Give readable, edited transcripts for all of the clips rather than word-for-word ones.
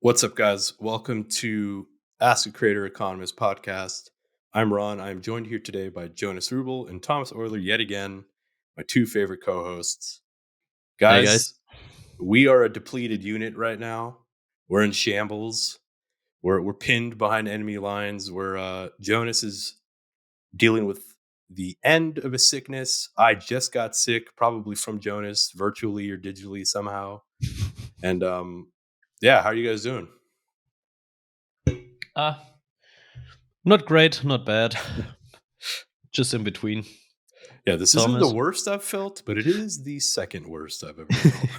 What's up, guys? Welcome to Ask a Creator Economist podcast. I'm Ron. I'm joined here today by Jonas Rubel and Thomas Euler yet again, my two favorite co-hosts. Hey, Guys, we are a depleted unit right now. We're in shambles. We're pinned behind enemy lines. Jonas is dealing with the end of a sickness. I just got sick, probably from Jonas, virtually or digitally somehow. And how are you guys doing? Not great, not bad. Just in between. Yeah, this isn't the worst I've felt, but it is the second worst I've ever felt.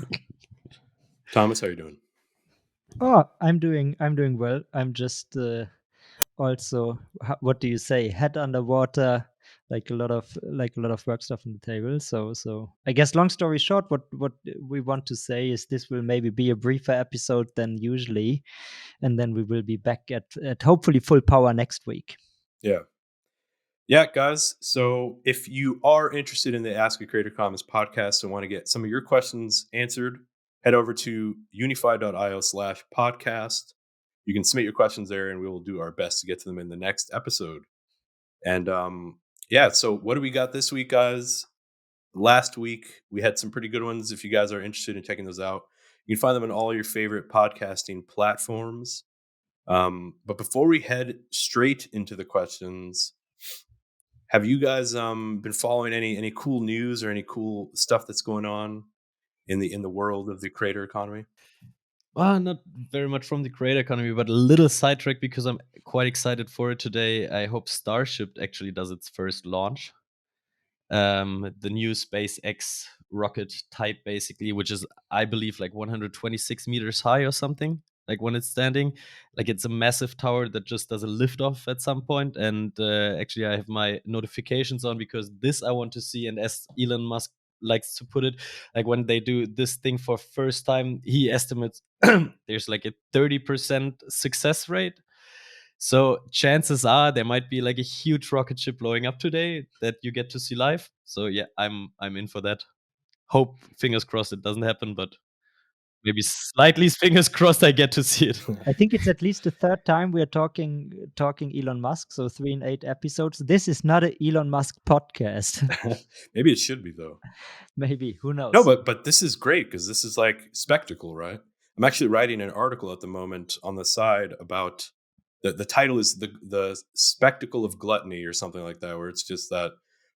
Thomas, how are you doing? Oh, I'm doing well. I'm just also what do you say? Head underwater, like a lot of work stuff on the table. So I guess long story short, what we want to say is this will maybe be a briefer episode than usually, and then we will be back at hopefully full power next week. Yeah, guys. So if you are interested in the Ask a Creator Commons podcast and want to get some of your questions answered, head over to unyfy.io/podcast. You can submit your questions there and we will do our best to get to them in the next episode. And so what do we got this week, guys? Last week, we had some pretty good ones. If you guys are interested in checking those out, you can find them on all your favorite podcasting platforms. But before we head straight into the questions, have you guys been following any cool news or any cool stuff that's going on in the world of the creator economy? Well, not very much from the creator economy, but a little sidetrack because I'm quite excited for it today. I hope Starship actually does its first launch. The new SpaceX rocket type, basically, which is, I believe, like 126 meters high or something. Like when it's standing, like it's a massive tower that just does a liftoff at some point. And actually, I have my notifications on because this I want to see. And as Elon Musk likes to put it, like when they do this thing for first time, he estimates there's like a 30% success rate. So chances are there might be like a huge rocket ship blowing up today that you get to see live. So yeah, I'm in for that. Hope, fingers crossed, it doesn't happen, but maybe slightly fingers crossed I get to see it. I think it's at least the third time we are talking Elon Musk. So 3 in 8 episodes. This is not an Elon Musk podcast. Maybe it should be, though. Maybe, who knows? No, but this is great because this is like spectacle, right? I'm actually writing an article at the moment on the side about the title is the spectacle of gluttony or something like that, where it's just that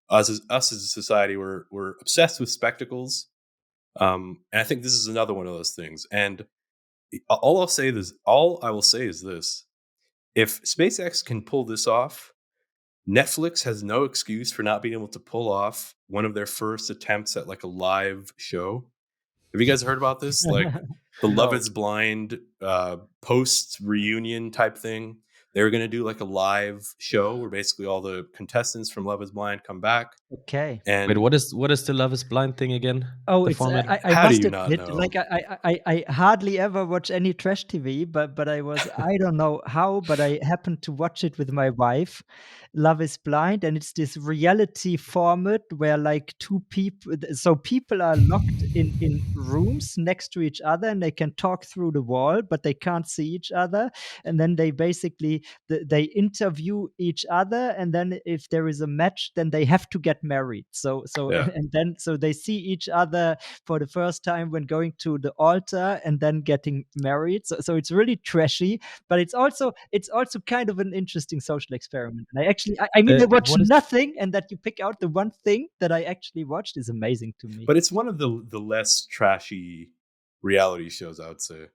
us as a society we're obsessed with spectacles, and I think this is another one of those things. And all I will say is this: if SpaceX can pull this off, Netflix has no excuse for not being able to pull off one of their first attempts at like a live show. Have you guys heard about this? Like the Love is Blind post reunion type thing. They were going to do like a live show where basically all the contestants from Love is Blind come back. Okay. And wait, what is the Love is Blind thing again? Oh, the it's format? I How do must you not admit, know? like I hardly ever watch any trash TV, but I don't know how, but I happened to watch it with my wife. Love is Blind, and it's this reality format where like two people, so people are locked in rooms next to each other, and they can talk through the wall, but they can't see each other. And then they basically they interview each other, and then if there is a match, then they have to get married. So Yeah. and then so they see each other for the first time when going to the altar and then getting married. So it's really trashy, but it's also kind of an interesting social experiment. And I mean I watch nothing, and that you pick out the one thing that I actually watched is amazing to me. But it's one of the less trashy reality shows, I would say.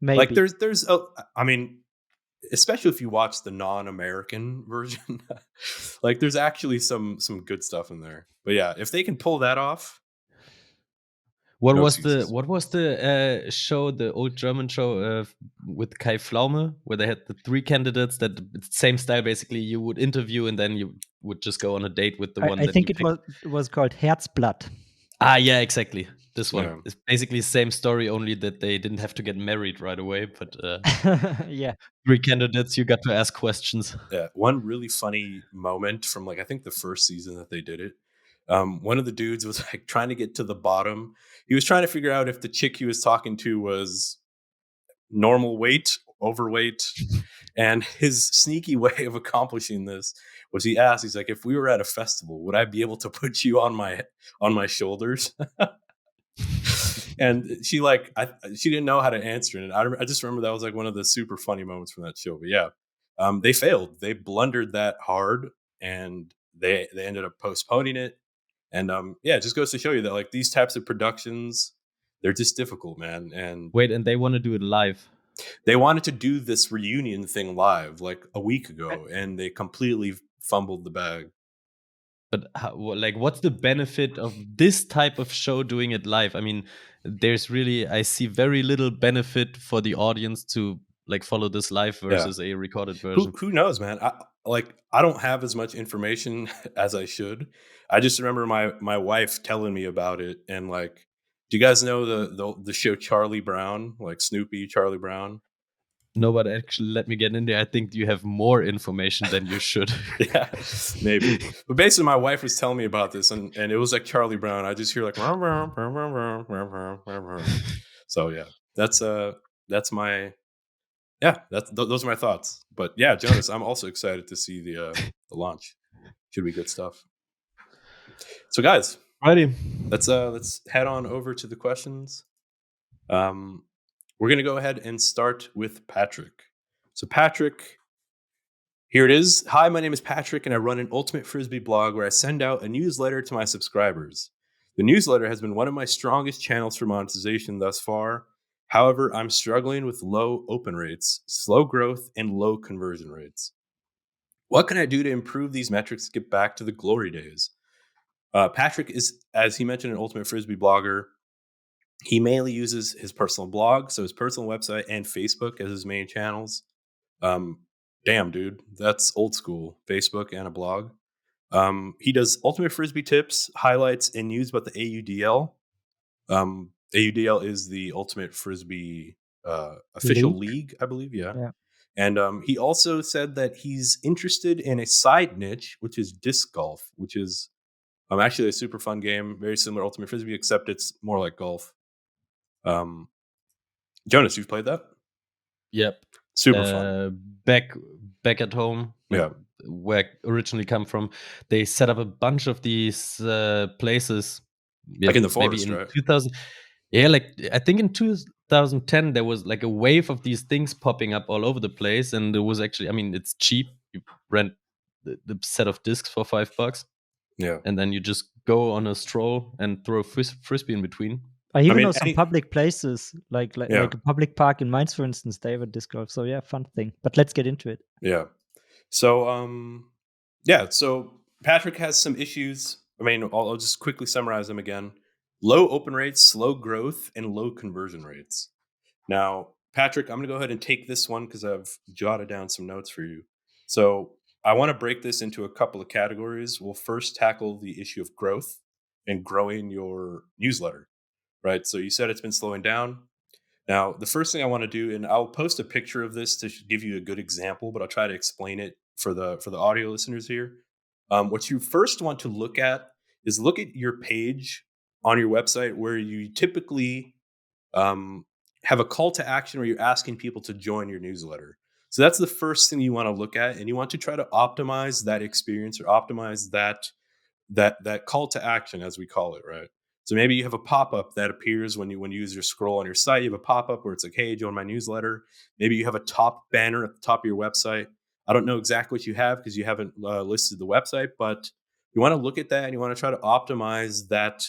Maybe. Like I mean, especially if you watch the non-American version, like there's actually some good stuff in there. But yeah, if they can pull that off. What was the show, the old German show with Kai Pflaume, where they had the three candidates that same style, basically you would interview and then you would just go on a date with the one. I think it was called Herzblatt. Yeah, exactly. This one is basically the same story, only that they didn't have to get married right away. But yeah, three candidates, you got to ask questions. Yeah, one really funny moment from like I think the first season that they did it. One of the dudes was like trying to get to the bottom. He was trying to figure out if the chick he was talking to was normal weight, overweight. And his sneaky way of accomplishing this was he asked, he's like, if we were at a festival, would I be able to put you on my shoulders? And she she didn't know how to answer it. And I just remember that was like one of the super funny moments from that show. But yeah, they failed. They blundered that hard, and they ended up postponing it. And yeah, it just goes to show you that like these types of productions, they're just difficult, man. And Wait, and they want to do it live. they wanted to do this reunion thing live like a week ago, and they completely fumbled the bag. But like, what's the benefit of this type of show doing it live? I mean, I see very little benefit for the audience to like follow this live versus a recorded version. Who knows, man? I don't have as much information as I should. I just remember my wife telling me about it, and like, do you guys know the show Charlie Brown, like Snoopy, Charlie Brown? No, but actually, let me get in there. I think you have more information than you should. Yeah, maybe. But basically, my wife was telling me about this, and it was like Charlie Brown. I just hear like, so yeah, that's my those are my thoughts. But yeah, Jonas, I'm also excited to see the launch. Should be good stuff. So guys, righty, let's head on over to the questions. We're going to go ahead and start with Patrick. So Patrick, here it is. Hi, my name is Patrick, and I run an Ultimate Frisbee blog where I send out a newsletter to my subscribers. The newsletter has been one of my strongest channels for monetization thus far. However, I'm struggling with low open rates, slow growth, and low conversion rates. What can I do to improve these metrics to get back to the glory days? Patrick is, as he mentioned, an Ultimate Frisbee blogger. He mainly uses his personal blog, so his personal website and Facebook as his main channels. Damn, dude, that's old school. Facebook and a blog. He does Ultimate Frisbee tips, highlights, and news about the AUDL. AUDL is the Ultimate Frisbee official league, I believe. Yeah. And he also said that he's interested in a side niche, which is disc golf, which is actually a super fun game, very similar to Ultimate Frisbee, except it's more like golf. Jonas, you've played that? Yep. Super fun. Back at home, like where I originally come from, they set up a bunch of these places. Like in the forest, maybe in right? 2000. Yeah, like I think in 2010 there was like a wave of these things popping up all over the place, and it was actually, I mean, it's cheap. You rent the set of discs for $5. Yeah, and then you just go on a stroll and throw a frisbee in between. I even know some public places, like a public park in Mainz, for instance, they have a disc golf. So yeah, fun thing. But let's get into it. Yeah. So so Patrick has some issues. I mean, I'll just quickly summarize them again. Low open rates, slow growth, and low conversion rates. Now, Patrick, I'm going to go ahead and take this one because I've jotted down some notes for you. So I want to break this into a couple of categories. We'll first tackle the issue of growth and growing your newsletter, right? So you said it's been slowing down. Now, the first thing I want to do, and I'll post a picture of this to give you a good example, but I'll try to explain it for the audio listeners here. What you first want to look at is look at your page on your website where you typically have a call to action where you're asking people to join your newsletter. So that's the first thing you want to look at, and you want to try to optimize that experience or optimize that call to action, as we call it, right? So maybe you have a pop-up that appears when users scroll on your site. You have a pop-up where it's like, hey, join my newsletter. Maybe you have a top banner at the top of your website. I don't know exactly what you have because you haven't listed the website, but you want to look at that and you want to try to optimize that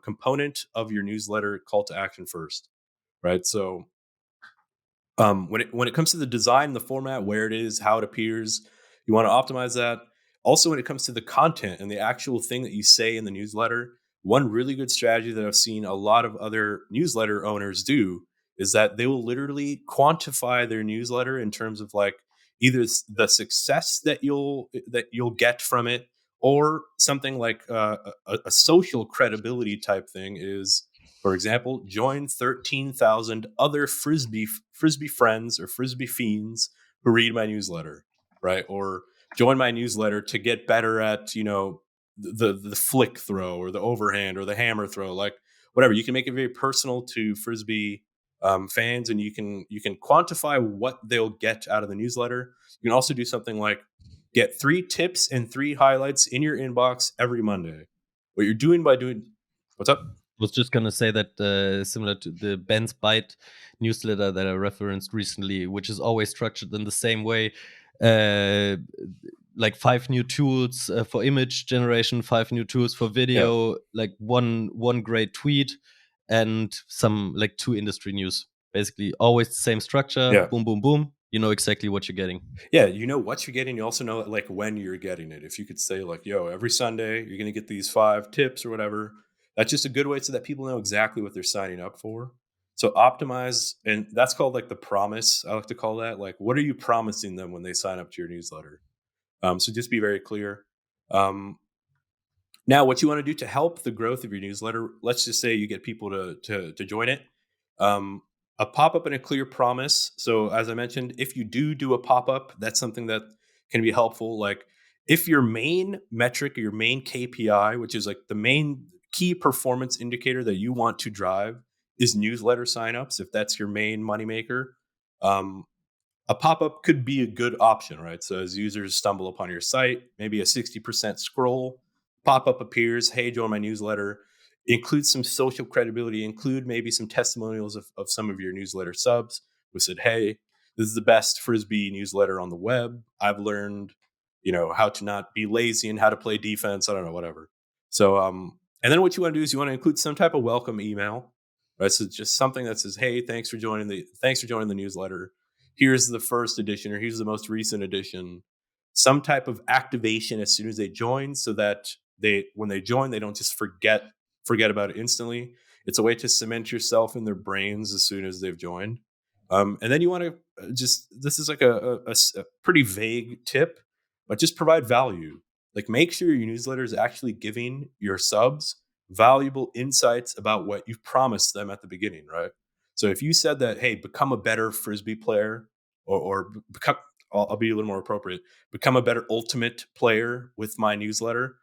component of your newsletter call to action first, right? So when it comes to the design, the format, where it is, how it appears, you want to optimize that. Also, when it comes to the content and the actual thing that you say in the newsletter, one really good strategy that I've seen a lot of other newsletter owners do is that they will literally quantify their newsletter in terms of like either the success that you'll get from it, or something like a social credibility type thing is, for example, join 13,000 other Frisbee friends or Frisbee fiends who read my newsletter, right? Or join my newsletter to get better at, the flick throw or the overhand or the hammer throw, like whatever. You can make it very personal to Frisbee fans, and you can quantify what they'll get out of the newsletter. You can also do something like get 3 tips and 3 highlights in your inbox every Monday. What you're doing by doing what's up? Was just gonna say that similar to the Ben's Byte newsletter that I referenced recently, which is always structured in the same way, like 5 new tools for image generation, 5 new tools for video, like one great tweet, and some like 2 industry news. Basically, always the same structure. Yeah. Boom, boom, boom. You know exactly what you're getting. Yeah, you know what you're getting. You also know like when you're getting it. If you could say like, "Yo, every Sunday you're going to get these 5 tips or whatever," that's just a good way so that people know exactly what they're signing up for. So optimize, and that's called like the promise. I like to call that like, what are you promising them when they sign up to your newsletter? So just be very clear. Now, what you want to do to help the growth of your newsletter, let's just say you get people to join it. A pop-up and a clear promise. So as I mentioned, if you do a pop-up, that's something that can be helpful. Like if your main metric or your main KPI, which is like the main key performance indicator that you want to drive, is newsletter signups, if that's your main moneymaker, a pop-up could be a good option, right? So as users stumble upon your site, maybe a 60% scroll, pop-up appears, hey, join my newsletter. Include some social credibility, include maybe some testimonials of some of your newsletter subs who said, hey, this is the best Frisbee newsletter on the web. I've learned, how to not be lazy and how to play defense. I don't know, whatever. So, and then what you want to do is you want to include some type of welcome email, right? So just something that says, hey, thanks for joining the newsletter. Here's the first edition, or here's the most recent edition. Some type of activation as soon as they join, so that when they join, they don't just forget about it instantly. It's a way to cement yourself in their brains as soon as they've joined. And then you want to this is like a pretty vague tip, but just provide value. Like make sure your newsletter is actually giving your subs valuable insights about what you've promised them at the beginning, right? So if you said that, hey, become a better Frisbee player, or become, I'll be a little more appropriate, become a better ultimate player with my newsletter.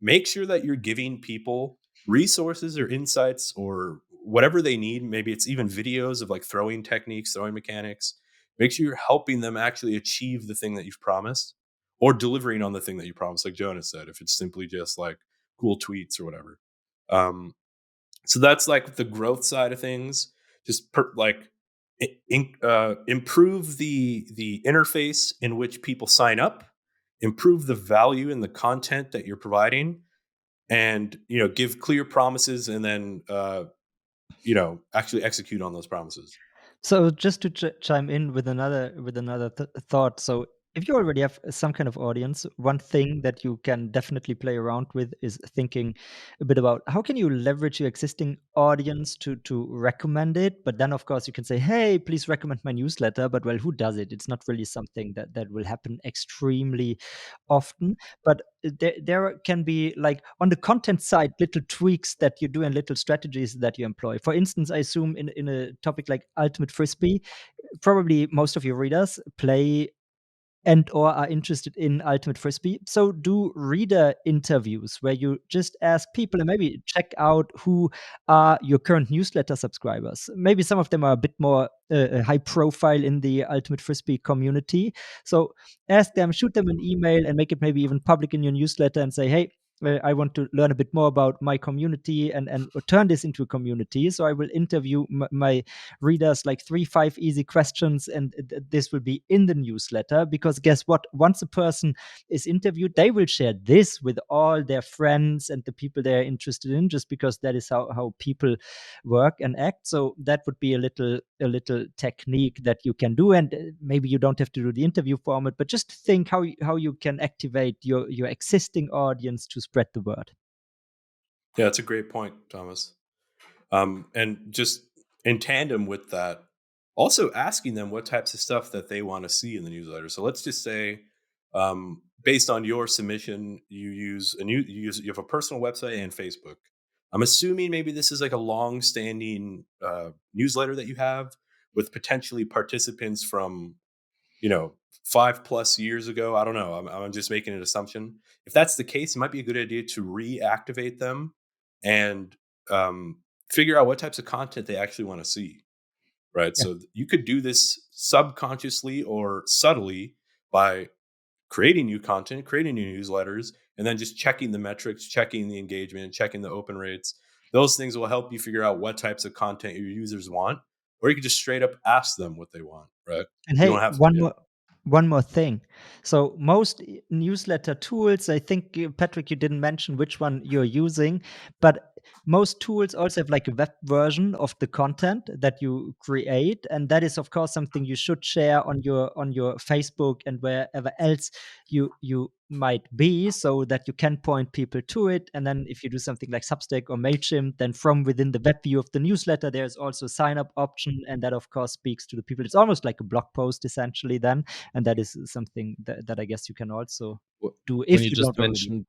Make sure that you're giving people resources or insights or whatever they need. Maybe it's even videos of like throwing techniques, throwing mechanics. Make sure you're helping them actually achieve the thing that you've promised, or delivering on the thing that you promised, like Jonas said, if it's simply just like cool tweets or whatever. So that's like the growth side of things. Just improve the interface in which people sign up, improve the value in the content that you're providing, and give clear promises, and then actually execute on those promises. So just to chime in with another thought. So if you already have some kind of audience, one thing that you can definitely play around with is thinking a bit about how can you leverage your existing audience to recommend it. But then of course you can say, hey, please recommend my newsletter. But well, who does it? It's not really something that will happen extremely often. But there can be, like, on the content side, little tweaks that you do and little strategies that you employ. For instance, I assume in a topic like Ultimate Frisbee, probably most of your readers play and/or are interested in Ultimate Frisbee. So do reader interviews where you just ask people and maybe check out who are your current newsletter subscribers. Maybe some of them are a bit more high profile in the Ultimate Frisbee community. So ask them, shoot them an email, and make it maybe even public in your newsletter and say, hey, I want to learn a bit more about my community and turn this into a community. So I will interview my readers like 3-5 easy questions, and this will be in the newsletter. Because guess what, once a person is interviewed, they will share this with all their friends and the people they're interested in, just because that is how people work and act. So that would be a little technique that you can do. And maybe you don't have to do the interview format, but just think how you can activate your existing audience to spread the word. Yeah, that's a great point, Thomas. And just in tandem with that, also asking them what types of stuff that they want to see in the newsletter. So let's just say, based on your submission, you have a personal website and Facebook. I'm assuming maybe this is like a long-standing newsletter that you have with potentially participants from 5+ years ago. I don't know. I'm just making an assumption. If that's the case, it might be a good idea to reactivate them and figure out what types of content they actually want to see, right? Yeah. So you could do this subconsciously or subtly by creating new content, creating new newsletters, and then just checking the metrics, checking the engagement, checking the open rates. Those things will help you figure out what types of content your users want, or you can just straight up ask them what they want, right? And You hey, don't have, yeah. one more thing. So most newsletter tools, I think, Patrick, you didn't mention which one you're using, but most tools also have like a web version of the content that you create, and that is of course something you should share on your Facebook and wherever else you might be, so that you can point people to it. And then if you do something like Substack or Mailchimp, then from within the web view of the newsletter, there's also a sign up option, and that of course speaks to the people. It's almost like a blog post essentially then, and that is something that I guess you can also do When if you you just don't already. mentioned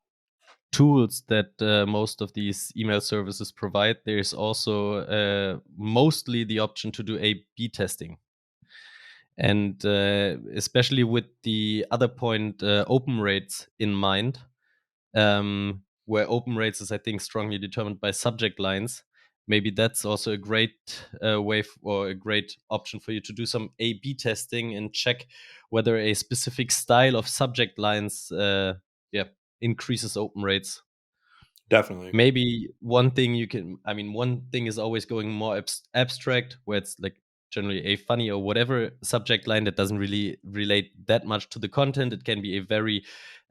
tools that most of these email services provide, there's also mostly the option to do A/B testing. And especially with the other point, open rates in mind, where open rates is, I think, strongly determined by subject lines. Maybe that's also a great way or a great option for you to do some A/B testing and check whether a specific style of subject lines, increases open rates. Definitely. Maybe one thing one thing is always going more abstract, where it's like generally a funny or whatever subject line that doesn't really relate that much to the content. It can be a very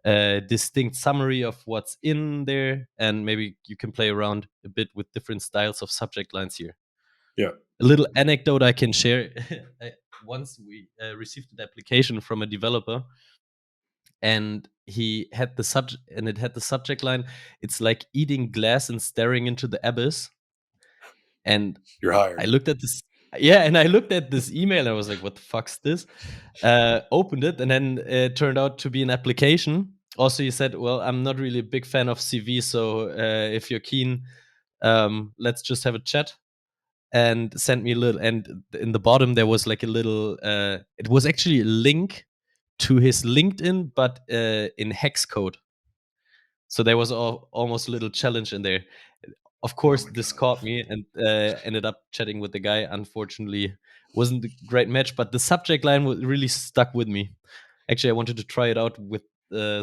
distinct summary of what's in there, and maybe you can play around a bit with different styles of subject lines here. Yeah. A little anecdote I can share. Once we received an application from a developer, and he had the subject, and it had the subject line, "It's like eating glass and staring into the abyss." And You're I hired. looked at this, yeah, and I looked at this email and I was like, "What the fuck's this?" Opened it, and then it turned out to be an application. Also, he said, "Well, I'm not really a big fan of CV, so if you're keen, let's just have a chat." And sent me a little, and in the bottom there was like a little. It was actually a link to his LinkedIn, but in hex code. So there was almost a little challenge in there. Of course, my this God. caught me, and ended up chatting with the guy. Unfortunately, wasn't a great match, but the subject line really stuck with me. Actually, I wanted to try it out with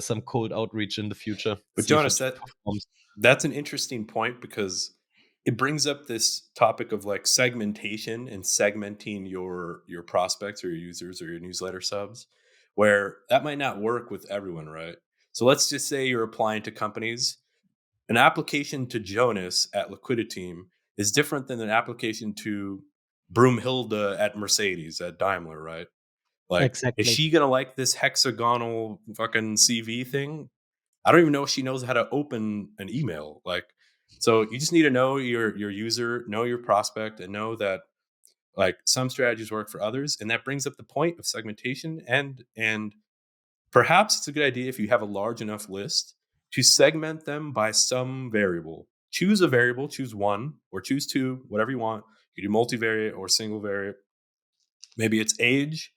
some cold outreach in the future, But see if Jonas, it performs. that's an interesting point, because it brings up this topic of like segmentation and segmenting your prospects or your users or your newsletter subs, where that might not work with everyone, right? So let's just say you're applying to companies. An application to Jonas at Liquiditeam is different than an application to Broomhilda at Mercedes at Daimler, right? Like, is Exactly. she gonna like this hexagonal fucking CV thing? I don't even know if she knows how to open an email. Like, so you just need to know your user, know your prospect, and know that like some strategies work for others. And that brings up the point of segmentation. And perhaps it's a good idea, if you have a large enough list, to segment them by some variable. Choose a variable, choose one or choose two, whatever you want. You can do multivariate or single variate. Maybe it's age,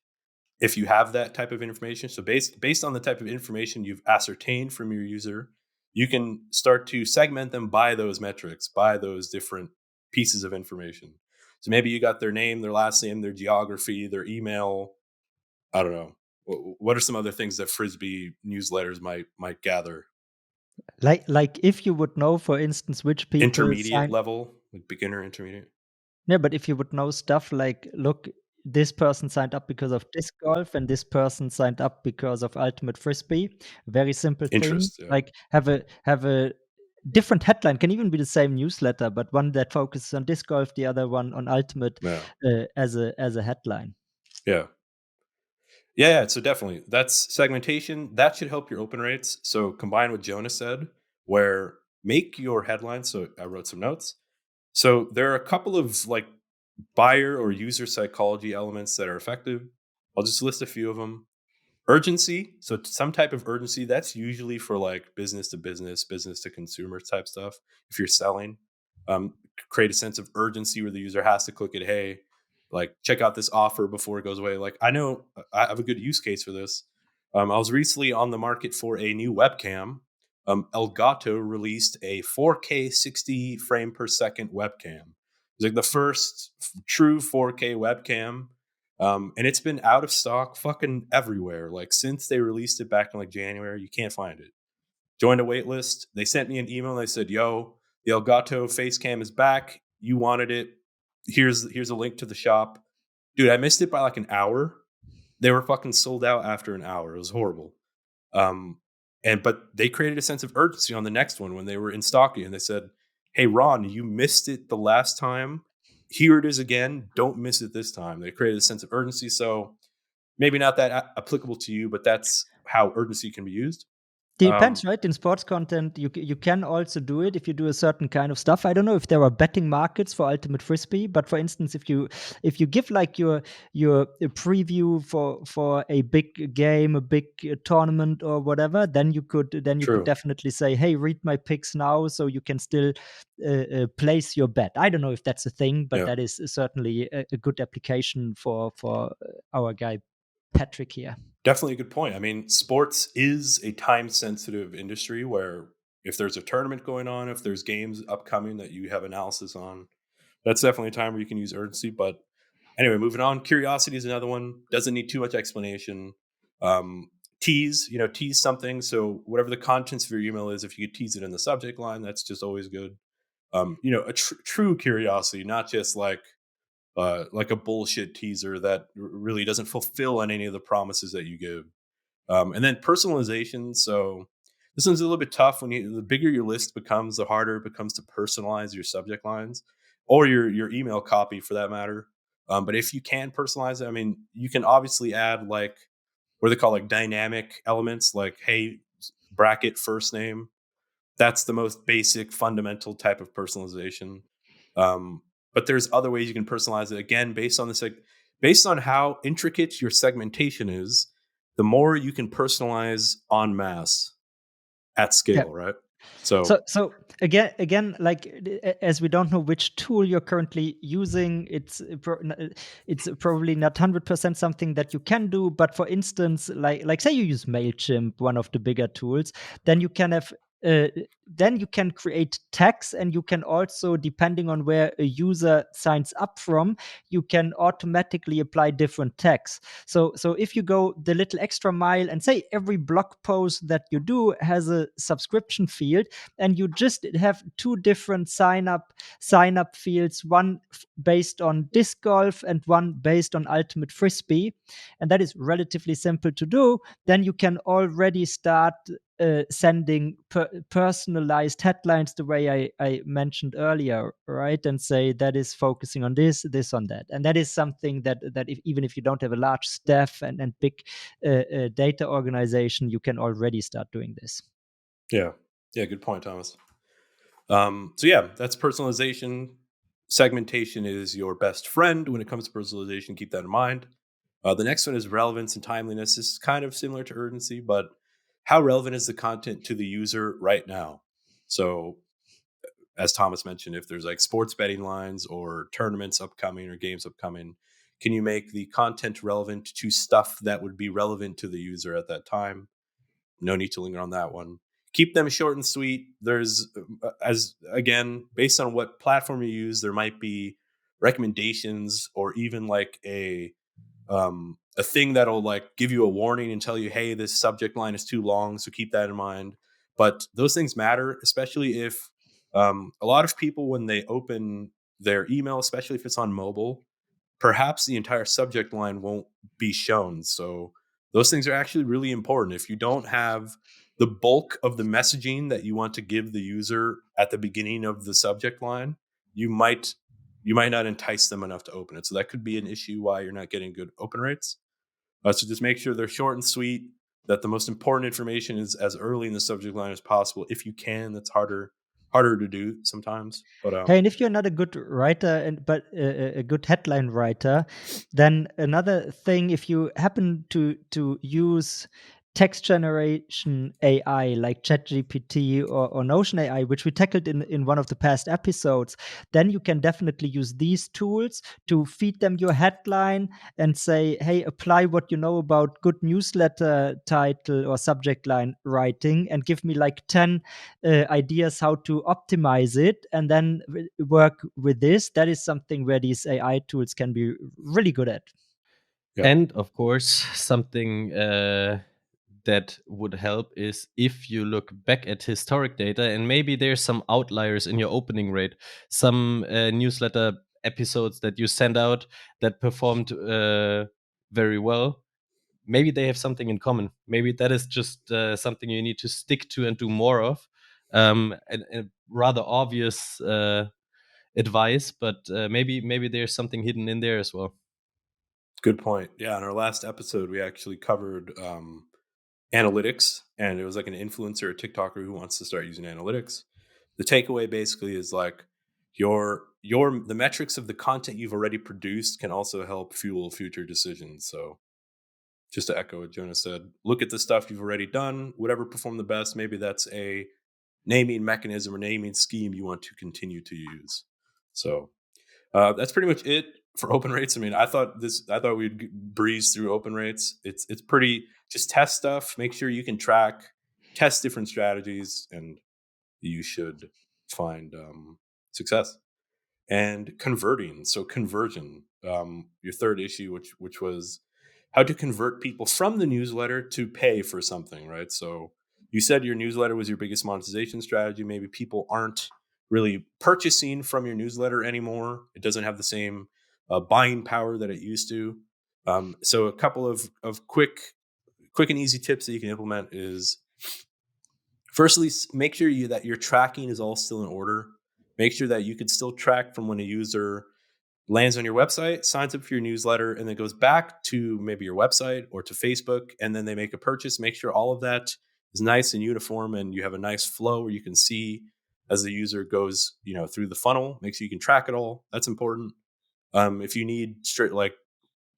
if you have that type of information. So based on the type of information you've ascertained from your user, you can start to segment them by those metrics, by those different pieces of information. So maybe you got their name, their last name, their geography, their email. I don't know. What are some other things that Frisbee newsletters might gather? Like if you would know, for instance, which people Intermediate sign. level, like beginner, intermediate. Yeah, but if you would know stuff like, look, this person signed up because of disc golf and this person signed up because of ultimate frisbee. Very simple thing. Interest, yeah. Like have a different headline, can even be the same newsletter, but one that focuses on disc golf, the other one on ultimate, Yeah. as a headline. Yeah. Yeah, so definitely that's segmentation. That should help your open rates. So combined with Jonas said, where make your headlines. So I wrote some notes. So there are a couple of like buyer or user psychology elements that are effective. I'll just list a few of them. Urgency. So some type of urgency, that's usually for like business to business, business to consumer type stuff. If you're selling, create a sense of urgency where the user has to click it. Hey, like check out this offer before it goes away. Like I know I have a good use case for this. I was recently on the market for a new webcam, Elgato released a 4K 60 frame per second webcam. It's like the first true 4K webcam. And it's been out of stock fucking everywhere. Like since they released it back in like January, you can't find it. Joined a wait list. They sent me an email and they said, yo, the Elgato face cam is back. You wanted it. Here's a link to the shop. Dude, I missed it by like an hour. They were fucking sold out after an hour. It was horrible. But they created a sense of urgency on the next one when they were in stocking, and they said, hey, Ron, you missed it the last time. Here it is again. Don't miss it this time. They created a sense of urgency. So maybe not that applicable to you, but that's how urgency can be used. Depends, right? In sports content, you can also do it if you do a certain kind of stuff. I don't know if there are betting markets for Ultimate Frisbee, but for instance, if you give like your preview for a big game, a big tournament or whatever, then you could True. definitely say, hey, read my picks now, so you can still place your bet. I don't know if that's a thing, but Yeah. that is certainly a good application for our guy Patrick here. Definitely a good point. I mean, sports is a time-sensitive industry where if there's a tournament going on, if there's games upcoming that you have analysis on, that's definitely a time where you can use urgency. But anyway, moving on. Curiosity is another one. Doesn't need too much explanation. Tease something. So whatever the contents of your email is, if you could tease it in the subject line, that's just always good. A true curiosity, not just like a bullshit teaser that really doesn't fulfill on any of the promises that you give. And then personalization. So this one's a little bit tough. The bigger your list becomes, the harder it becomes to personalize your subject lines or your email copy for that matter. But if you can personalize it, I mean, you can obviously add like what they call like dynamic elements, like hey, bracket first name. That's the most basic, fundamental type of personalization. But there's other ways you can personalize it. Again, based on how intricate your segmentation is, the more you can personalize en masse at scale, right? So again, like as we don't know which tool you're currently using, it's probably not 100% something that you can do. But for instance, like say you use Mailchimp, one of the bigger tools, then you can have. Then you can create tags, and you can also, depending on where a user signs up from, you can automatically apply different tags. So if you go the little extra mile and say every blog post that you do has a subscription field, and you just have two different sign up fields, one based on disc golf and one based on Ultimate Frisbee, and that is relatively simple to do, then you can already start sending personalized headlines the way I mentioned earlier, right? And say that is focusing on this on that, and that is something that even if you don't have a large staff and big data organization, you can already start doing this. Yeah, good point, Thomas. So yeah, that's personalization. Segmentation is your best friend when it comes to personalization. Keep that in mind. The next one is relevance and timeliness. This is kind of similar to urgency, but how relevant is the content to the user right now? So, as Thomas mentioned, if there's like sports betting lines or tournaments upcoming or games upcoming, can you make the content relevant to stuff that would be relevant to the user at that time? No need to linger on that one. Keep them short and sweet. There's, as again, based on what platform you use, there might be recommendations or even like a thing that'll like give you a warning and tell you, hey, this subject line is too long, so keep that in mind. But those things matter, especially if a lot of people, when they open their email, especially if it's on mobile, perhaps the entire subject line won't be shown. So those things are actually really important. If you don't have the bulk of the messaging that you want to give the user at the beginning of the subject line, you might not entice them enough to open it. So that could be an issue why you're not getting good open rates. So just make sure they're short and sweet, that the most important information is as early in the subject line as possible. If you can, that's harder to do sometimes. But Hey, and if you're not a good writer, but a good headline writer, then another thing, if you happen to use text generation AI like ChatGPT or Notion AI, which we tackled in one of the past episodes, then you can definitely use these tools to feed them your headline and say, hey, apply what you know about good newsletter title or subject line writing and give me like 10 ideas how to optimize it, and then work with this. That is something where these AI tools can be really good at. Yeah. And of course, something that would help is if you look back at historic data and maybe there's some outliers in your opening rate, some newsletter episodes that you send out that performed very well. Maybe they have something in common. Maybe that is just something you need to stick to and do more of. And rather obvious advice, but maybe there's something hidden in there as well. Good point. Yeah, in our last episode, we actually covered analytics, and it was like an influencer, a TikToker who wants to start using analytics. The takeaway basically is like the metrics of the content you've already produced can also help fuel future decisions. So just to echo what Jonas said, look at the stuff you've already done, whatever performed the best. Maybe that's a naming mechanism or naming scheme you want to continue to use. So that's pretty much it for open rates. I mean, I thought we'd breeze through open rates. It's pretty, just test stuff, make sure you can track, test different strategies, and you should find success. And converting, so conversion, your third issue, which was how to convert people from the newsletter to pay for something, right? So you said your newsletter was your biggest monetization strategy. Maybe people aren't really purchasing from your newsletter anymore. It doesn't have the same buying power that it used to. So a couple of quick and easy tips that you can implement is, firstly, make sure that your tracking is all still in order. Make sure that you can still track from when a user lands on your website, signs up for your newsletter, and then goes back to maybe your website or to Facebook, and then they make a purchase. Make sure all of that is nice and uniform, and you have a nice flow where you can see as the user goes, through the funnel. Make sure you can track it all. That's important. If you need straight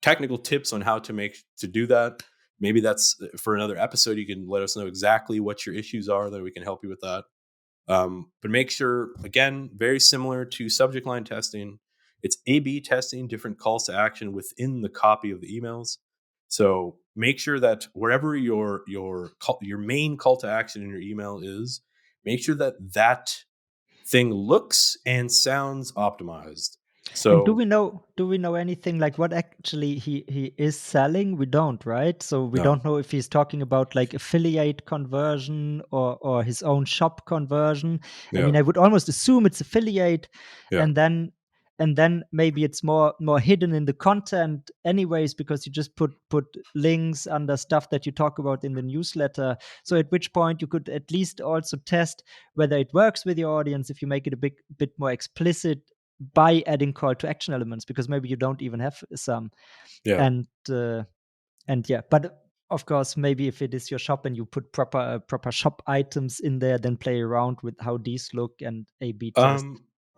technical tips on how to do that, maybe that's for another episode. You can let us know exactly what your issues are, that we can help you with that. But make sure, again, very similar to subject line testing, it's A/B testing different calls to action within the copy of the emails. So make sure that wherever your main call to action in your email is, make sure that thing looks and sounds optimized. And So do we know anything like what actually he is selling? We don't, right? So we no, don't know if he's talking about like affiliate conversion or his own shop conversion. I yeah, mean, I would almost assume it's affiliate, yeah, and then maybe it's more hidden in the content anyways, because you just put links under stuff that you talk about in the newsletter. So at which point you could at least also test whether it works with your audience if you make it a bit more explicit by adding call to action elements, because maybe you don't even have some. yeah. And yeah, but of course, maybe if it is your shop and you put proper shop items in there, then play around with how these look and A/B test.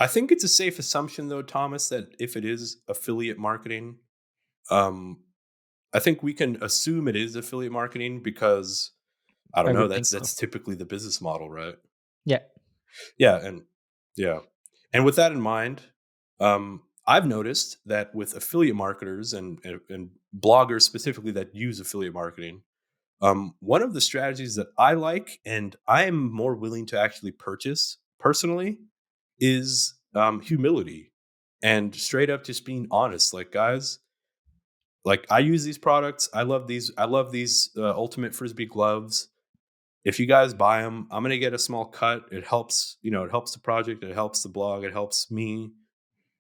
I think it's a safe assumption, though, Thomas, that if it is affiliate marketing, um, I think we can assume it is affiliate marketing because I don't I know. would think That's so. typically the business model, right? Yeah. Yeah, yeah, and with that in mind, I've noticed that with affiliate marketers and bloggers specifically that use affiliate marketing, one of the strategies that I like and I'm more willing to actually purchase personally is humility and straight up just being honest. Like, guys, like, I use these products. I love these. Ultimate Frisbee gloves. If you guys buy them, I'm going to get a small cut. It helps, it helps the project. It helps the blog. It helps me.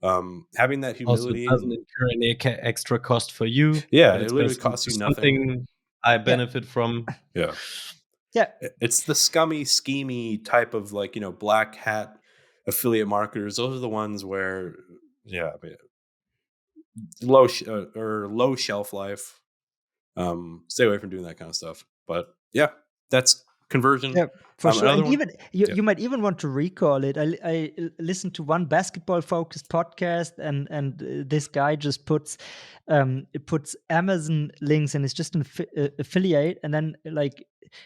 Having that Also, it humility doesn't and incur any extra cost for you, yeah, but it it's literally basically costs you just nothing. something I Yeah. benefit from. Yeah. Yeah. It's the scummy, schemy type of black hat affiliate marketers. Those are the ones where, yeah, I mean, low shelf life. Stay away from doing that kind of stuff. But yeah, that's conversion. Yeah. For sure, Another and one. even you, Yeah. you might even want to recall it. I listened to one basketball-focused podcast, and this guy just puts Amazon links, and it's just an affiliate, and then like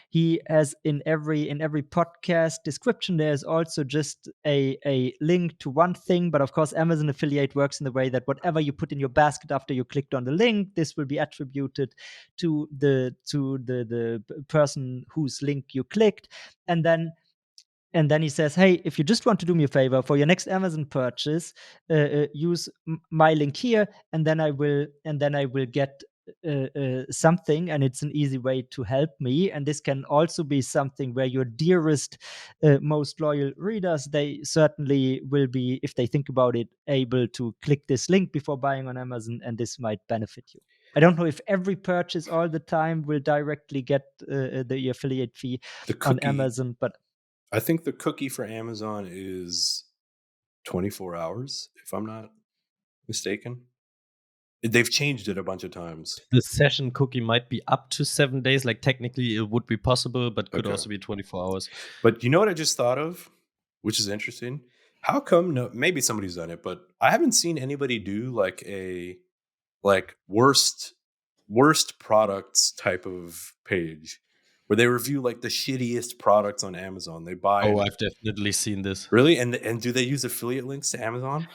he has in every podcast description there's also just a link to one thing. But of course, Amazon affiliate works in the way that whatever you put in your basket after you clicked on the link, this will be attributed to the person whose link you clicked. And then he says, hey, if you just want to do me a favor for your next Amazon purchase, use my link here, and then I will get something, and it's an easy way to help me. And this can also be something where your dearest, most loyal readers, they certainly will be, if they think about it, able to click this link before buying on Amazon, and this might benefit you. I don't know if every purchase all the time will directly get the affiliate fee The on cookie. Amazon, but I think the cookie for Amazon is 24 hours, if I'm not mistaken. They've changed it a bunch of times. The session cookie might be up to 7 days. Like technically, it would be possible, but could Okay. also be 24 hours. But you know what I just thought of, which is interesting? How come maybe somebody's done it, but I haven't seen anybody do like a worst products type of page where they review like the shittiest products on Amazon. They buy Oh, it. I've definitely seen this. Really? And do they use affiliate links to Amazon?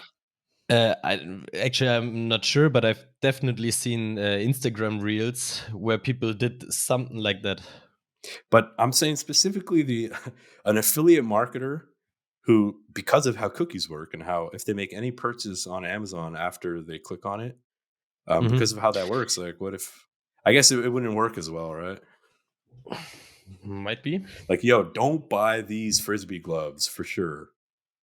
I'm not sure, but I've definitely seen Instagram reels where people did something like that. But I'm saying specifically an affiliate marketer who, because of how cookies work and how if they make any purchase on Amazon after they click on it, because of how that works, like what if, I guess it wouldn't work as well, right? Might be. Like, yo, don't buy these Frisbee gloves for sure.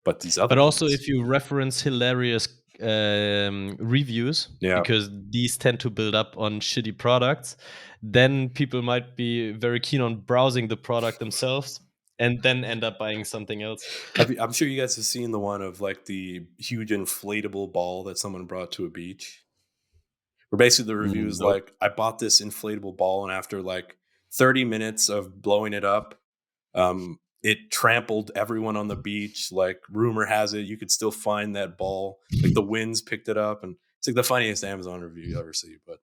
But these other But also, ones. if you reference hilarious reviews, Yeah. because these tend to build up on shitty products, then people might be very keen on browsing the product themselves and then end up buying something else. I'm sure you guys have seen the one of like the huge inflatable ball that someone brought to a beach. Where basically the review is Nope. like, I bought this inflatable ball, and after like 30 minutes of blowing it up, it trampled everyone on the beach. Like, rumor has it, you could still find that ball. Like, the winds picked it up, and it's like the funniest Amazon review you ever see. But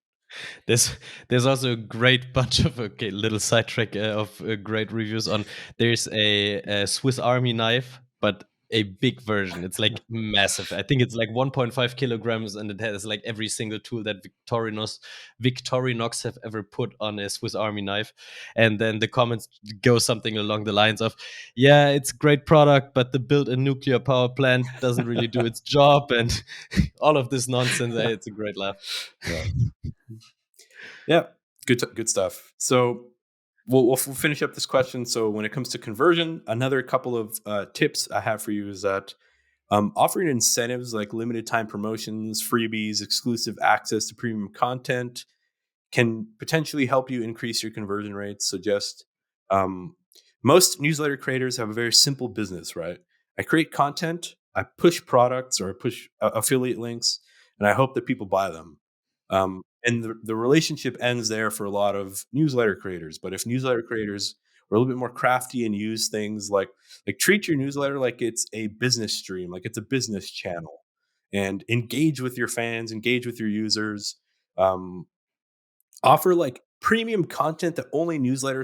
There's also a great bunch of little sidetrack of great reviews on. There's a Swiss Army knife, but a big version. It's like massive. I think it's like 1.5 kilograms, and it has like every single tool that Victorinox have ever put on a Swiss Army knife. And then the comments go something along the lines of, "Yeah, it's a great product, but the build a nuclear power plant doesn't really do its job," and all of this nonsense. It's a great laugh. yeah, good stuff. So we'll finish up this question. So when it comes to conversion, another couple of tips I have for you is that offering incentives like limited time promotions, freebies, exclusive access to premium content can potentially help you increase your conversion rates. So just most newsletter creators have a very simple business, right? I create content, I push products, or I push affiliate links, and I hope that people buy them. And the relationship ends there for a lot of newsletter creators. But if newsletter creators are a little bit more crafty and use things like treat your newsletter like it's a business stream, like it's a business channel, and engage with your fans, engage with your users. Um, Offer like premium content that only newsletter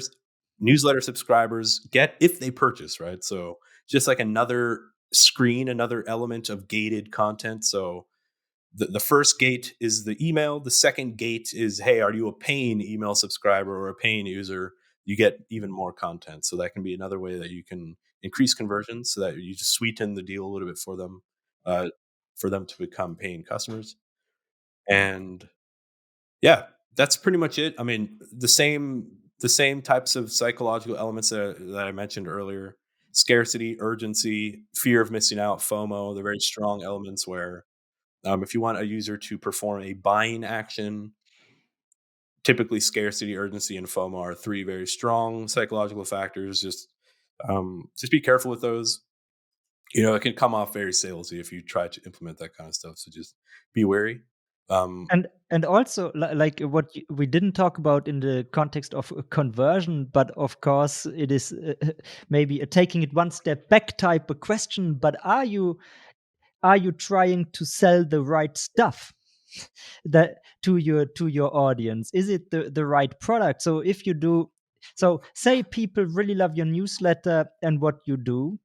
subscribers get if they purchase, right? So just like another screen, another element of gated content. So the first gate is the email. The second gate is, hey, are you a paying email subscriber or a paying user? You get even more content. So that can be another way that you can increase conversion, so that you just sweeten the deal a little bit uh, for them to become paying customers. And yeah, that's pretty much it. I mean, the same types of psychological elements that I mentioned earlier: scarcity, urgency, fear of missing out, FOMO. They're very strong elements where, if you want a user to perform a buying action, typically scarcity, urgency, and FOMO are three very strong psychological factors. Just be careful with those. It can come off very salesy if you try to implement that kind of stuff. So just be wary. And also like what we didn't talk about in the context of conversion, but of course it is maybe a taking it one step back type of question. But are you trying to sell the right stuff that to your audience? Is it the right product? So if you do, so say people really love your newsletter and what you do,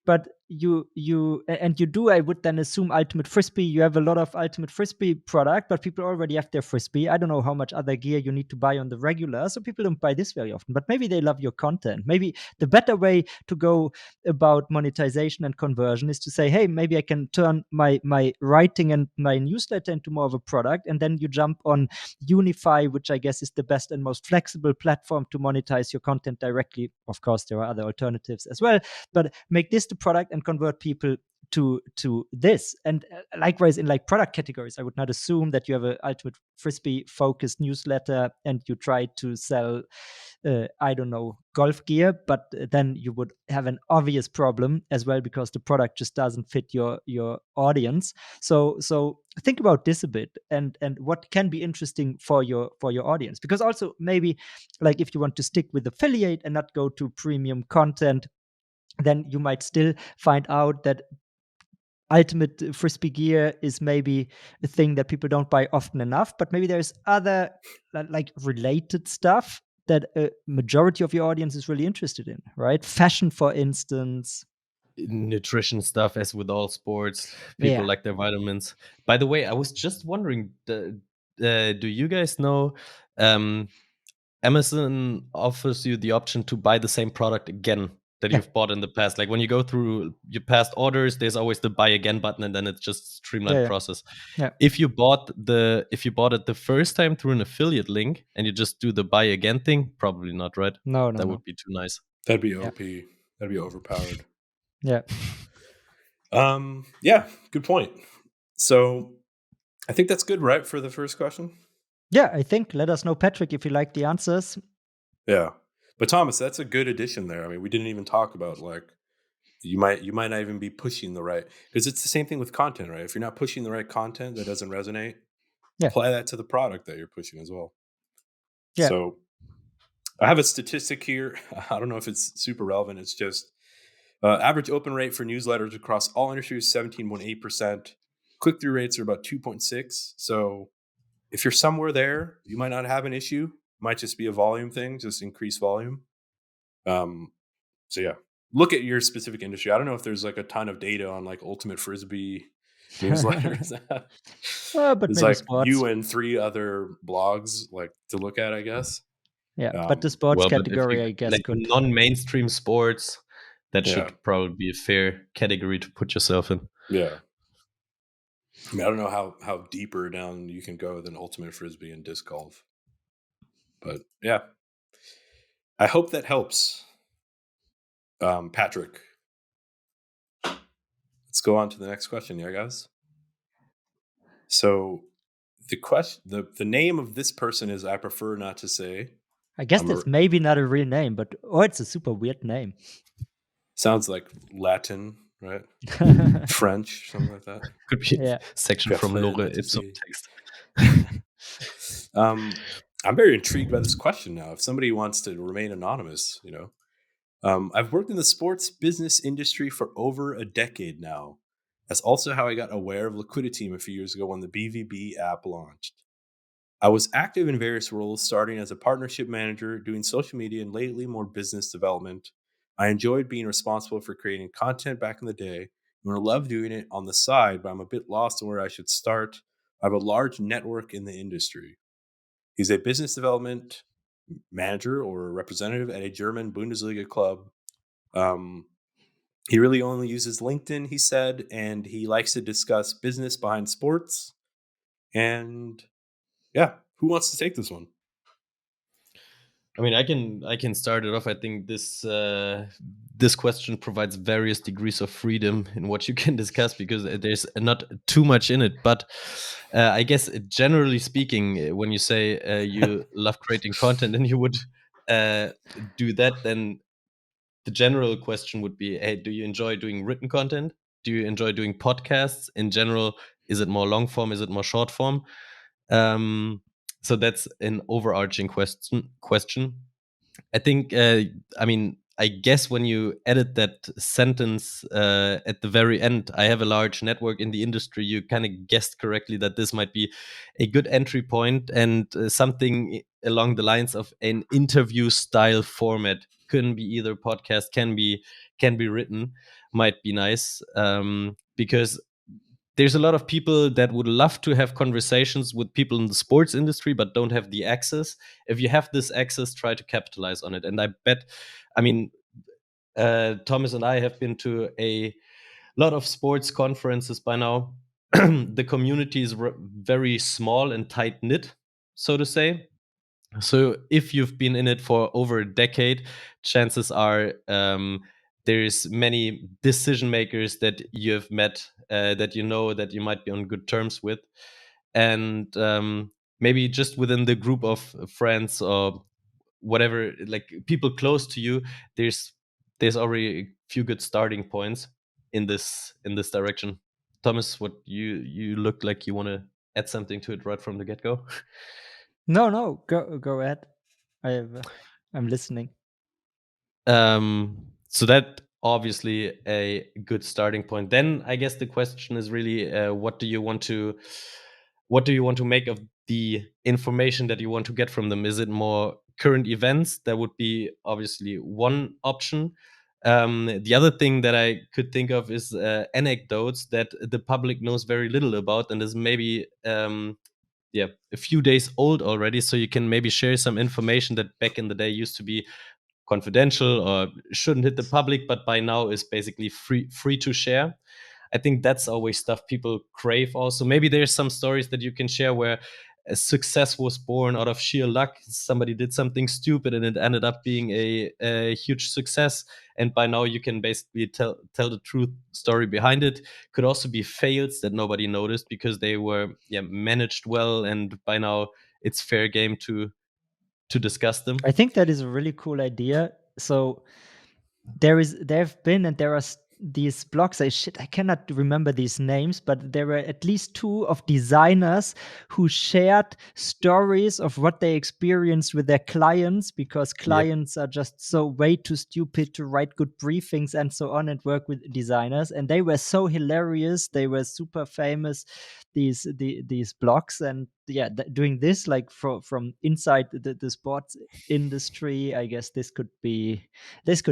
but you do, I would then assume, ultimate frisbee. You have a lot of ultimate frisbee product, but people already have their frisbee. I don't know how much other gear you need to buy on the regular, so people don't buy this very often, but maybe they love your content. Maybe the better way to go about monetization and conversion is to say, hey, maybe I can turn my writing and my newsletter into more of a product, and then you jump on Unyfy, which I guess is the best and most flexible platform to monetize your content directly. Of course, there are other alternatives as well, but make this the product and convert people to this. And likewise in like product categories, I would not assume that you have an ultimate frisbee focused newsletter and you try to sell I don't know, golf gear, but then you would have an obvious problem as well because the product just doesn't fit your audience. So think about this a bit, and what can be interesting for your audience. Because also maybe like if you want to stick with affiliate and not go to premium content, then you might still find out that ultimate frisbee gear is maybe a thing that people don't buy often enough, but maybe there's other like related stuff that a majority of your audience is really interested in, right? Fashion, for instance. Nutrition stuff, as with all sports, people like their vitamins. By the way, I was just wondering, do you guys know Amazon offers you the option to buy the same product again that you've bought in the past? Like when you go through your past orders, there's always the buy again button, and then it's just streamlined process. If you bought it the first time through an affiliate link and you just do the buy again thing, probably not, right? No, that would be too nice. That'd be OP. That'd be overpowered. Yeah. Yeah, good point. So I think that's good, right, for the first question? Yeah, I think. Let us know, Patrick, if you like the answers. Yeah. But Thomas, that's a good addition there. I mean, we didn't even talk about like you might not even be pushing the right, because it's the same thing with content, right? If you're not pushing the right content that doesn't resonate, apply that to the product that you're pushing as well. Yeah. So I have a statistic here. I don't know if it's super relevant. It's just average open rate for newsletters across all industries, 17.8%. Click-through rates are about 2.6. So if you're somewhere there, you might not have an issue. It might just be a volume thing, just increase volume. So yeah, look at your specific industry. I don't know if there's like a ton of data on like ultimate frisbee newsletters. But it's maybe like sports. you and 3 other blogs like to look at, I guess. Yeah, but the sports category, I guess, like could non-mainstream sports, that should probably be a fair category to put yourself in. Yeah. I mean, I don't know how deeper down you can go than ultimate frisbee and disc golf, but yeah, I hope that helps. Patrick, let's go on to the next question, yeah, guys. So the question, the name of this person is I prefer not to say. I guess that's maybe not a real name, but it's a super weird name. Sounds like Latin, right? French, something like that. Could be a section from Lore Ipsum text. I'm very intrigued by this question now. If somebody wants to remain anonymous, you know. I've worked in the sports business industry for over a decade now. That's also how I got aware of Liquidity a few years ago when the BVB app launched. I was active in various roles, starting as a partnership manager, doing social media, and lately more business development. I enjoyed being responsible for creating content back in the day, and I love doing it on the side, but I'm a bit lost on where I should start. I have a large network in the industry. He's a business development manager or representative at a German Bundesliga club. He really only uses LinkedIn, he said, and he likes to discuss business behind sports. And yeah, who wants to take this one? I mean, I can start it off. I think this question provides various degrees of freedom in what you can discuss because there's not too much in it. But I guess generally speaking, when you say you love creating content and you would do that, then the general question would be, hey, do you enjoy doing written content? Do you enjoy doing podcasts in general? Is it more long form? Is it more short form? So that's an overarching question. I think, I mean, I guess when you edit that sentence at the very end, I have a large network in the industry, you kind of guessed correctly that this might be a good entry point, and something along the lines of an interview style format. Couldn't be either podcast, can be written, might be nice, because there's a lot of people that would love to have conversations with people in the sports industry but don't have the access. If you have this access, try to capitalize on it. And I bet, I mean, Thomas and I have been to a lot of sports conferences by now. The community is very small and tight knit, so to say. So if you've been in it for over a decade, chances are there's many decision makers that you have met, that you know, that you might be on good terms with, and maybe just within the group of friends or whatever, like people close to you, there's already a few good starting points in this direction. Thomas, what you look like you want to add something to it right from the get-go? No, go ahead. I'm listening. So that obviously a good starting point. Then I guess the question is really, what do you want to make of the information that you want to get from them? Is it more current events? That would be obviously one option. The other thing that I could think of is anecdotes that the public knows very little about, and is maybe a few days old already. So you can maybe share some information that back in the day used to be confidential or shouldn't hit the public, but by now is basically free to share. I think that's always stuff people crave. Also, maybe there's some stories that you can share where a success was born out of sheer luck. Somebody did something stupid and it ended up being a huge success. And by now you can basically tell the truth story behind it. Could also be fails that nobody noticed because they were managed well, and by now it's fair game to discuss them. I think that is a really cool idea. So there have been, and there are these blogs. I cannot remember these names, but there were at least two of designers who shared stories of what they experienced with their clients, because Yep. clients are just so way too stupid to write good briefings and so on and work with designers. And they were so hilarious. They were super famous, these blogs. And yeah, doing this like from inside the sports industry, I guess this could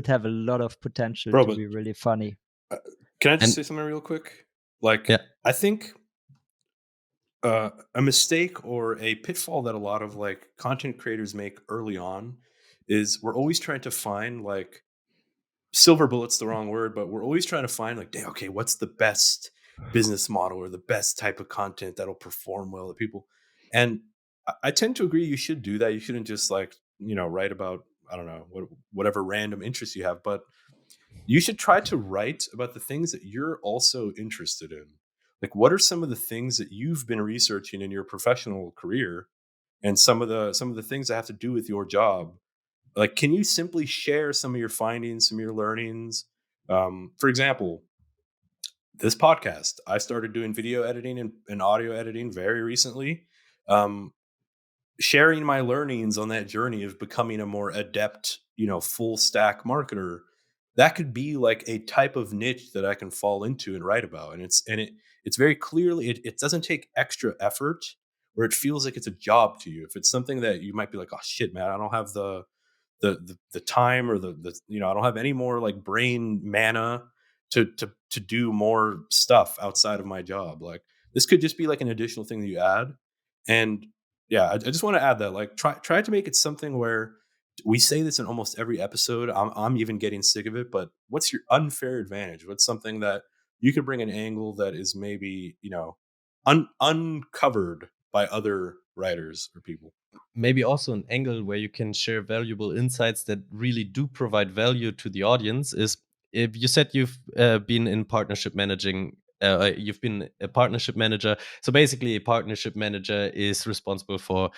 have a lot of potential Bro, to but be really funny. can I just And say something real quick? Like, yeah, I think a mistake or a pitfall that a lot of like content creators make early on is we're always trying to find like silver bullets, the wrong word, but we're always trying to find like, okay, what's the best business model or the best type of content that'll perform well to people? And I tend to agree you should do that. You shouldn't just like, write about, I don't know, whatever random interests you have, but you should try to write about the things that you're also interested in. Like, what are some of the things that you've been researching in your professional career, and some of the things that have to do with your job? Like, can you simply share some of your findings, some of your learnings? For example, this podcast, I started doing video editing and audio editing very recently. Um, Sharing my learnings on that journey of becoming a more adept, full stack marketer, that could be like a type of niche that I can fall into and write about. And it's very clearly, it doesn't take extra effort, where it feels like it's a job to you. If it's something that you might be like, oh shit, man, I don't have the time, or the I don't have any more like brain mana to do more stuff outside of my job. Like, this could just be like an additional thing that you add. And yeah, I just want to add that, like, try to make it something where we say this in almost every episode. I'm even getting sick of it, but what's your unfair advantage? What's something that you could bring an angle that is maybe, uncovered by other writers or people? maybe also an angle where you can share valuable insights that really do provide value to the audience is, if you said you've been in partnership managing, you've been a partnership manager. So basically, a partnership manager is responsible for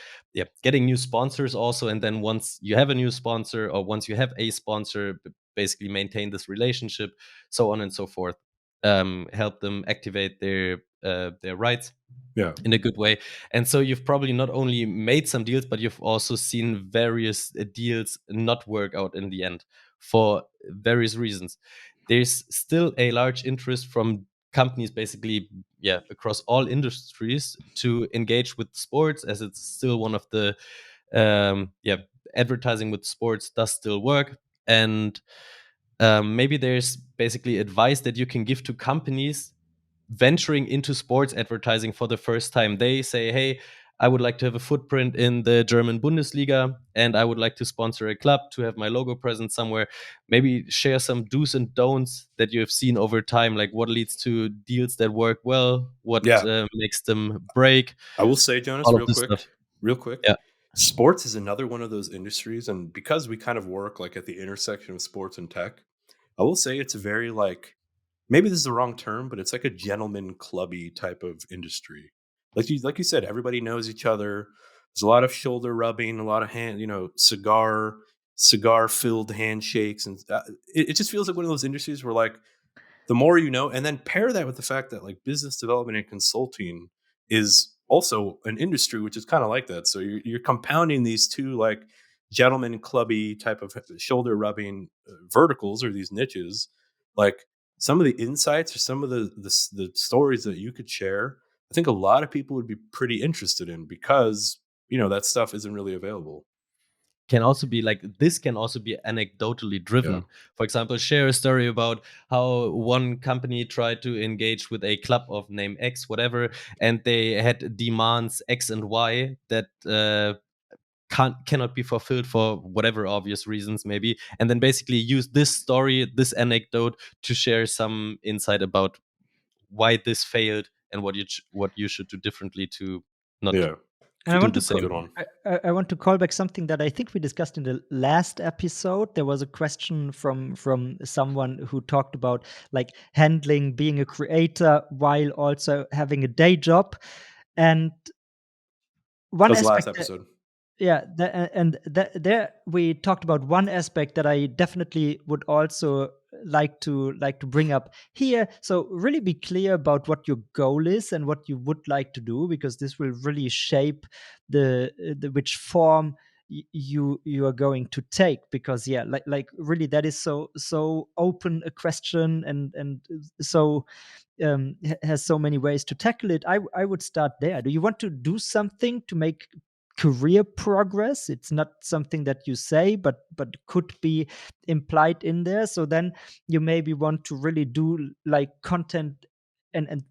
getting new sponsors also, and then once you have a new sponsor, or once you have a sponsor, basically maintain this relationship, so on and so forth. Help them activate their their rights Yeah. in a good way. And so you've probably not only made some deals, but you've also seen various deals not work out in the end for various reasons. There's still a large interest from companies basically, across all industries to engage with sports, as it's still one of the advertising with sports does still work. And maybe there's basically advice that you can give to companies venturing into sports advertising for the first time. They say, hey, I would like to have a footprint in the German Bundesliga, and I would like to sponsor a club to have my logo present somewhere. Maybe share some do's and don'ts that you have seen over time, like what leads to deals that work well, what makes them break. I will say, Jonas, all of real this quick, stuff. Yeah. Sports is another one of those industries, and because we kind of work like at the intersection of sports and tech, I will say it's very like, maybe this is the wrong term, but it's like a gentleman clubby type of industry. Like you said, everybody knows each other. There's a lot of shoulder rubbing, a lot of cigar filled handshakes, and it just feels like one of those industries where like the more you know, and then pair that with the fact that like business development and consulting is also an industry which is kind of like that. So you're compounding these two like gentleman clubby type of shoulder rubbing verticals or these niches. Like some of the insights or some of the stories that you could share, I think a lot of people would be pretty interested in, because that stuff isn't really available. Can also be like, this can also be anecdotally driven. Yeah. For example, share a story about how one company tried to engage with a club of name X, whatever, and they had demands X and Y that cannot be fulfilled for whatever obvious reasons, maybe, and then basically use this story, this anecdote, to share some insight about why this failed and what you should do differently to not Yeah. And do the same. I want to call back something that I think we discussed in the last episode. There was a question from someone who talked about like handling being a creator while also having a day job. And one That was the last aspect episode. there we talked about one aspect that I definitely would also like to bring up here. So really be clear about what your goal is and what you would like to do, because this will really shape the which form you are going to take. Because like really that is so open a question, and so has so many ways to tackle it. I would start there. Do you want to do something to make career progress? It's not something that you say, but could be implied in there. So then you maybe want to really do like content and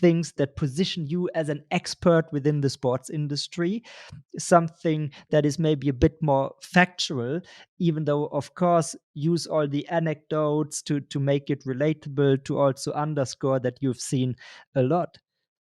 things that position you as an expert within the sports industry, something that is maybe a bit more factual, even though of course use all the anecdotes to make it relatable, to also underscore that you've seen a lot.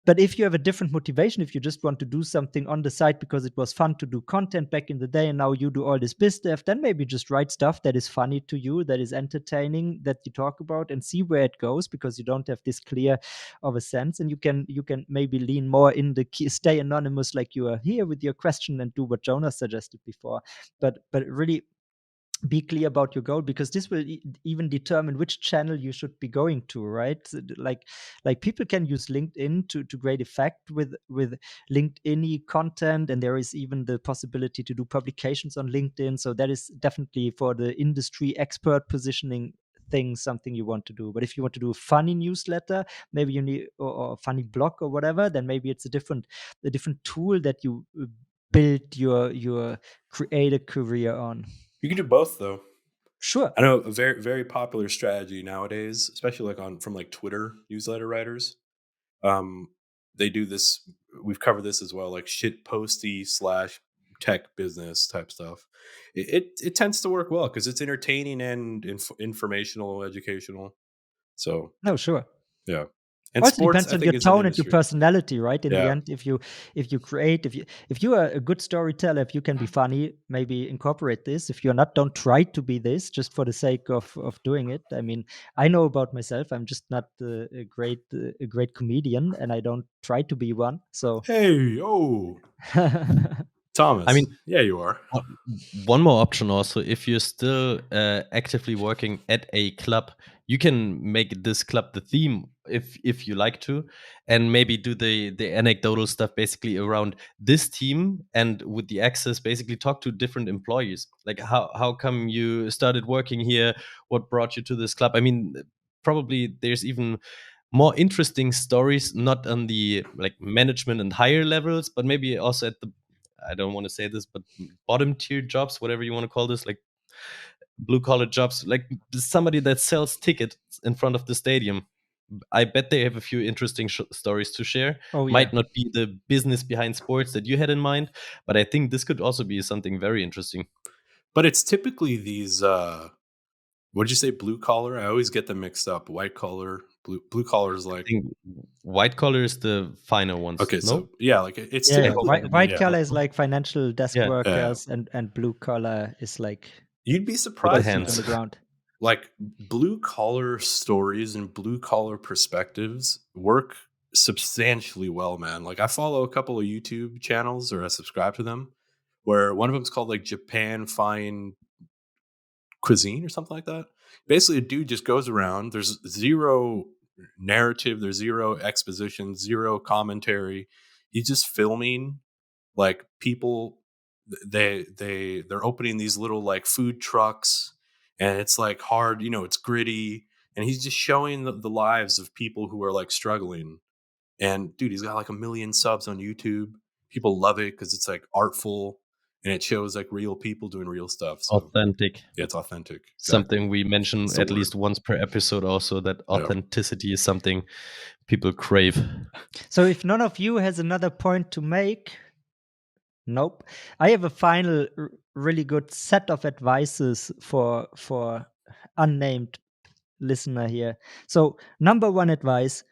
But if you have a different motivation, if you just want to do something on the side because it was fun to do content back in the day and now you do all this biz dev, then maybe just write stuff that is funny to you, that is entertaining, that you talk about, and see where it goes, because you don't have this clear of a sense. And you can maybe lean more in the key, stay anonymous like you are here with your question, and do what Jonas suggested before. But really be clear about your goal, because this will even determine which channel you should be going to, right? Like people can use LinkedIn to great effect with LinkedIn content, and there is even the possibility to do publications on LinkedIn. So that is definitely for the industry expert positioning thing something you want to do. But if you want to do a funny newsletter, maybe you need, or a funny blog or whatever, then maybe it's a different tool that you build your creator career on. You can do both, though. Sure. I know a very, very popular strategy nowadays, especially like from like Twitter newsletter writers. They do this. We've covered this as well, like shit posty / tech business type stuff. It tends to work well because it's entertaining and informational, educational. So No, sure. yeah. And Also sports, depends I on think, your is an tone and your industry. personality, right? In the Yeah. end, if you create, if you are a good storyteller, if you can be funny, maybe incorporate this. If you're not, don't try to be this just for the sake of doing it. I mean, I know about myself, I'm just not a great comedian, and I don't try to be one. So Hey, oh, Thomas. I mean, yeah, you are. one more option also, if you're still actively working at a club, you can make this club the theme if you like to, and maybe do the anecdotal stuff basically around this team, and with the access basically talk to different employees, like how come you started working here, what brought you to this club. I mean, probably there's even more interesting stories, not on the like management and higher levels, but maybe also at the, I don't want to say this, but bottom tier jobs, whatever you want to call this, like blue collar jobs, like somebody that sells tickets in front of the stadium. I bet they have a few interesting stories to share. Oh, yeah. Might not be the business behind sports that you had in mind, but I think this could also be something very interesting. But it's typically these what'd you say, blue collar? I always get them mixed up. White collar, blue collar is I like, think white collar is the finer ones. okay, No? so yeah, like it's Yeah, typically white yeah. collar is like financial desk Yeah. workers, and blue collar is like You'd be With the surprised, feet on hands. the ground. like blue collar stories and blue collar perspectives work substantially well, man. Like I follow a couple of YouTube channels, or I subscribe to them, where one of them's called like Japan Fine Cuisine or something like that. Basically, a dude just goes around. There's zero narrative, there's zero exposition, zero commentary. He's just filming like people. They're opening these little like food trucks, and it's like hard, it's gritty, and he's just showing the lives of people who are like struggling. And dude, he's got like 1 million subs on YouTube. People love it because it's like artful, and it shows like real people doing real stuff. So Authentic. yeah, it's authentic. Something we mention That's the at least word. once per episode also, that Yeah. authenticity is something people crave. So if none of you has another point to make, nope. I have a final really good set of advices for unnamed listener here. So number one advice: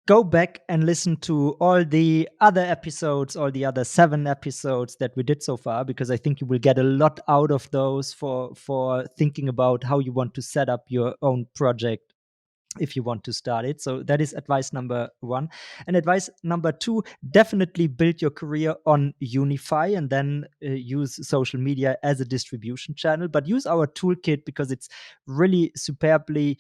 go back and listen to all the other episodes, all the other 7 episodes that we did so far, because I think you will get a lot out of those for thinking about how you want to set up your own project if you want to start it. So that is advice number 1. And advice number 2, definitely build your career on Unyfy, and then use social media as a distribution channel. But use our toolkit because it's really superbly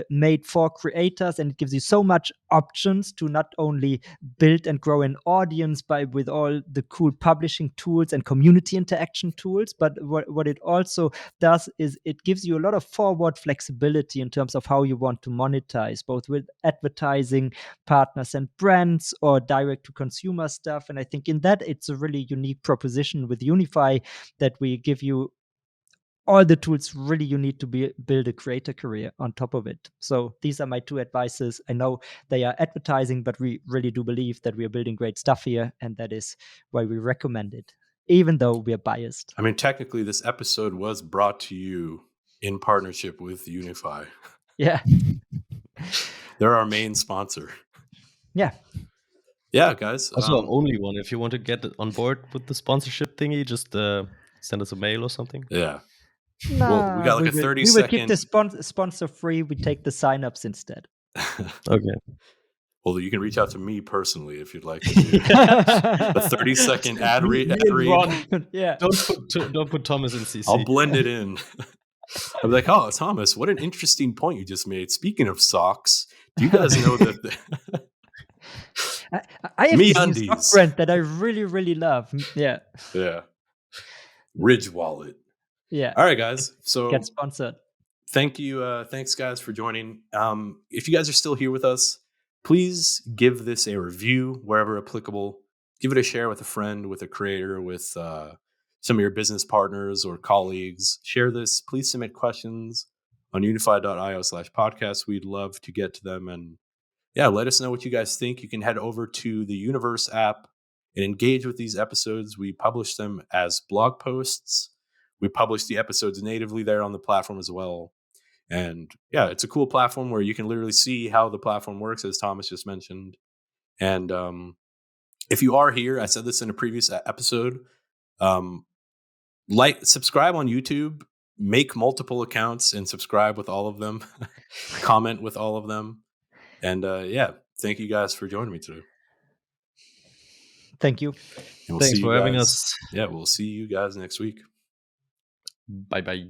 made for creators, and it gives you so much options to not only build and grow an audience with all the cool publishing tools and community interaction tools, but what it also does is it gives you a lot of forward flexibility in terms of how you want to monetize, both with advertising partners and brands or direct to consumer stuff. And I think in that it's a really unique proposition with Unyfy, that we give you all the tools really you need to build a creator career on top of it. So these are my 2 advices. I know they are advertising, but we really do believe that we are building great stuff here, and that is why we recommend it, even though we are biased. I mean, technically, this episode was brought to you in partnership with Unyfy. Yeah. They're our main sponsor. Yeah. Yeah, guys. Also, only one. If you want to get on board with the sponsorship thingy, just send us a mail or something. Yeah. Nah, Well, we got like a 30 we will keep second. the sponsor free. We take the signups instead. Okay. Well, you can reach out to me personally if you'd like to do a 30-second ad read. Yeah. Don't put Thomas in CC. I'll blend it in. I'll be like, oh, Thomas, what an interesting point you just made. Speaking of socks, do you guys know that I have this MeUndies. sock brand that I really, really love. Yeah. Yeah. Ridge Wallet. Yeah. All right, guys. So Get sponsored. thank you. Thanks, guys, for joining. If you guys are still here with us, please give this a review wherever applicable. Give it a share with a friend, with a creator, with some of your business partners or colleagues. Share this. Please submit questions on unify.io/podcast. We'd love to get to them. And yeah, let us know what you guys think. You can head over to the Universe app and engage with these episodes. We publish them as blog posts. We publish the episodes natively there on the platform as well. And yeah, it's a cool platform where you can literally see how the platform works, as Thomas just mentioned. And if you are here, I said this in a previous episode, subscribe on YouTube, make multiple accounts and subscribe with all of them, comment with all of them. And yeah, thank you guys for joining me today. Thank you. And we'll Thanks see for you having guys. us. Yeah, we'll see you guys next week. Bye-bye.